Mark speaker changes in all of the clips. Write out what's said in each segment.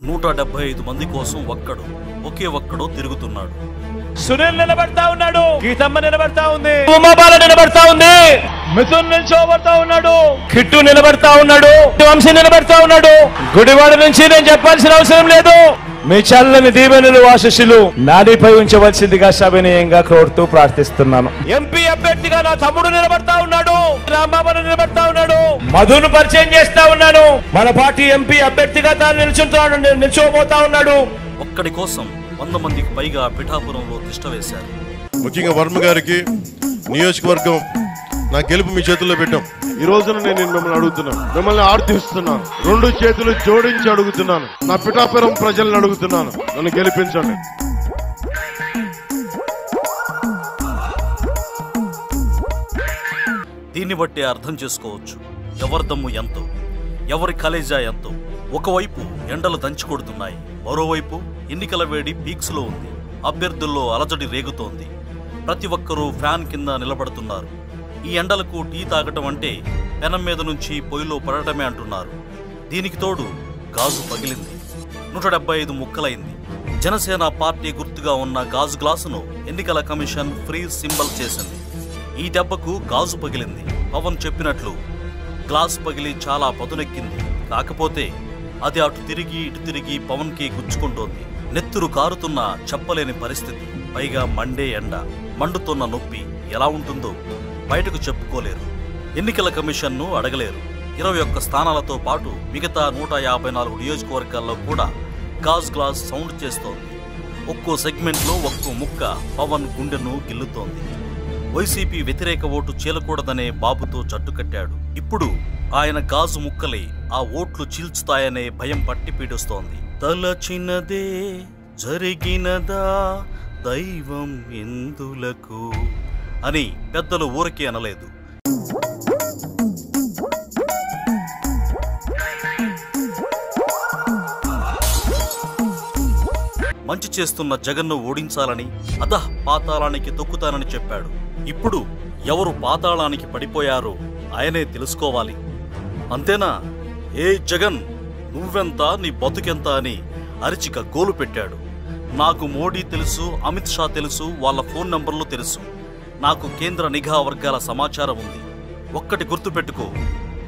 Speaker 1: 175 మంది కోసం ఒకే ఒక్కడు తిరుగుతున్నాడు.
Speaker 2: సునీల్ నిలబడతా ఉన్నాడు, గీతమ్మ నిలబడతా ఉంది, ఉమాబాల నిలబడతా ఉంది, మిథున్ నిల్చోబడతా ఉన్నాడు, కిట్టు నిలబడతా ఉన్నాడు, వంశీ నిలబడతా ఉన్నాడు. గుడివాడ నుంచి నేను చెప్పాల్సిన అవసరం లేదు. మీ చల్లని దీవెనలు ఆశీస్సులు నాడిపై ఉంచవలసిందిగా సవినయంగా కోరుతూ ప్రార్థిస్తున్నాను. ఎంపీ అభ్యర్థిగా నా తమ్ముడు నిలబడతా ఉన్నాడు, రాంబాబు నిలబడతా ఉన్నాడు, మధును పరిచయం చేస్తా ఉన్నాను. మన పార్టీ ఎంపీ అభ్యర్థిగా తాను నిల్చోబోతా ఉన్నాడు.
Speaker 1: ఒక్కడి కోసం 100 మందికి పైగా పిఠాపురంలో తిష్ట వేశారు.
Speaker 3: ముఖ్యంగా వర్మ గారికి నియోజకవర్గం నా గెలుపు మీ చేతుల్లో పెట్టాం. ఈ రోజున నేను మిమ్మల్ని అడుగుతున్నాను, మిమ్మల్ని ఆర్థిస్తున్నాను, 2 చేతులు జోడించి అడుగుతున్నాను, నా పిఠాపురం ప్రజలను అడుగుతున్నాను, నన్ను గెలిపించండి.
Speaker 1: దీన్ని బట్టి అర్థం చేసుకోవచ్చు ఎవరి దమ్ము ఎంతో, ఎవరి కలేజా ఎంతో. ఒకవైపు ఎండలు దంచి కొడుతున్నాయి, మరోవైపు ఎన్నికల వేడి పీక్స్ లో ఉంది. అభ్యర్థుల్లో అలజడి రేగుతోంది. ప్రతి ఒక్కరూ ఫ్యాన్ కింద నిలబడుతున్నారు. ఈ ఎండలకు టీ తాగటం అంటే పెనం మీద నుంచి పొయ్యిలో పడటమే అంటున్నారు. దీనికి తోడు గాజు పగిలింది, 175 ముక్కలైంది. జనసేన పార్టీ గుర్తుగా ఉన్న గాజు గ్లాసును ఎన్నికల కమిషన్ ఫ్రీ సింబల్ చేసింది. ఈ దెబ్బకు గాజు పగిలింది. పవన్ చెప్పినట్లు గ్లాసు పగిలి చాలా పదునెక్కింది. కాకపోతే అది అటు తిరిగి ఇటు తిరిగి పవన్ కి గుచ్చుకుంటోంది. నెత్తురు కారుతున్న చెప్పలేని పరిస్థితి, పైగా మండే ఎండ, మండుతున్న నొప్పి ఎలా ఉంటుందో బయటకు చెప్పుకోలేరు. ఎన్నికల కమిషన్ను అడగలేరు. 21 స్థానాలతో పాటు మిగతా 154 నియోజకవర్గాల్లో కూడా గాజ్ గ్లాస్ సౌండ్ చేస్తోంది. ఒక్కో సెగ్మెంట్లో ఒక్కో ముక్క పవన్ గుండెను గిల్లుతోంది. వైసీపీ వ్యతిరేక ఓటు చీలకూడదనే బాబుతో జట్టుకట్టాడు. ఇప్పుడు ఆయన గాజు ముక్కలే ఆ ఓట్లు చీల్చుతాయనే భయం పట్టి పీడిస్తోంది. తలచినదే జరిగినదా దైవం ఎందులకు అని పెద్దలు ఊరికే అనలేదు. మంచి చేస్తున్న జగన్ను ఓడించాలని అధః పాతాళానికి తొక్కుతానని చెప్పాడు. ఇప్పుడు ఎవరు పాతాళానికి పడిపోయారో ఆయనే తెలుసుకోవాలి. అంతేనా? ఏ జగన్, నువ్వెంత, నీ బతుకెంత అని అరిచిక గోలు పెట్టాడు. నాకు మోడీ తెలుసు, అమిత్ షా తెలుసు, వాళ్ళ ఫోన్ నంబర్లు తెలుసు, నాకు కేంద్ర నిఘా వర్గాల సమాచారం ఉంది. ఒక్కటి గుర్తుపెట్టుకో,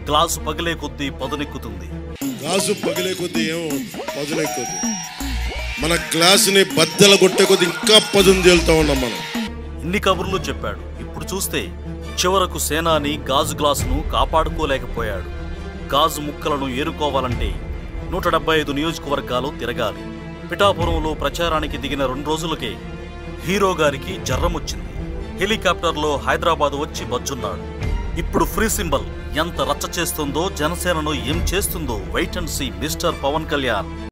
Speaker 1: గ్లాసు పగిలే కొద్దీ పదునెక్కుతుంది.
Speaker 3: గాజు పగిలే కొద్దీ ఏమో పదునెక్కుతుంది. మన గ్లాసుని బద్దల కొట్టే కొద్దీ ఇంకా పదును తేలుతా ఉన్నాం మనం.
Speaker 1: ఇన్ని కబుర్లు చెప్పాడు. ఇప్పుడు చూస్తే చివరకు సేనాని గాజు గ్లాసును కాపాడుకోలేకపోయాడు. గాజు ముక్కలను ఏరుకోవాలంటే 175 నియోజకవర్గాలు తిరగాలి. పిఠాపురంలో ప్రచారానికి దిగిన 2 రోజులకే హీరో గారికి జ్వరం వచ్చింది. హెలికాప్టర్లో హైదరాబాద్ వచ్చి బజ్జున్నాడు. ఇప్పుడు ఫ్రీ సింబల్ ఎంత రచ్చ చేస్తుందో, జనసేనను ఏం చేస్తుందో wait and see mister Pawan Kalyan.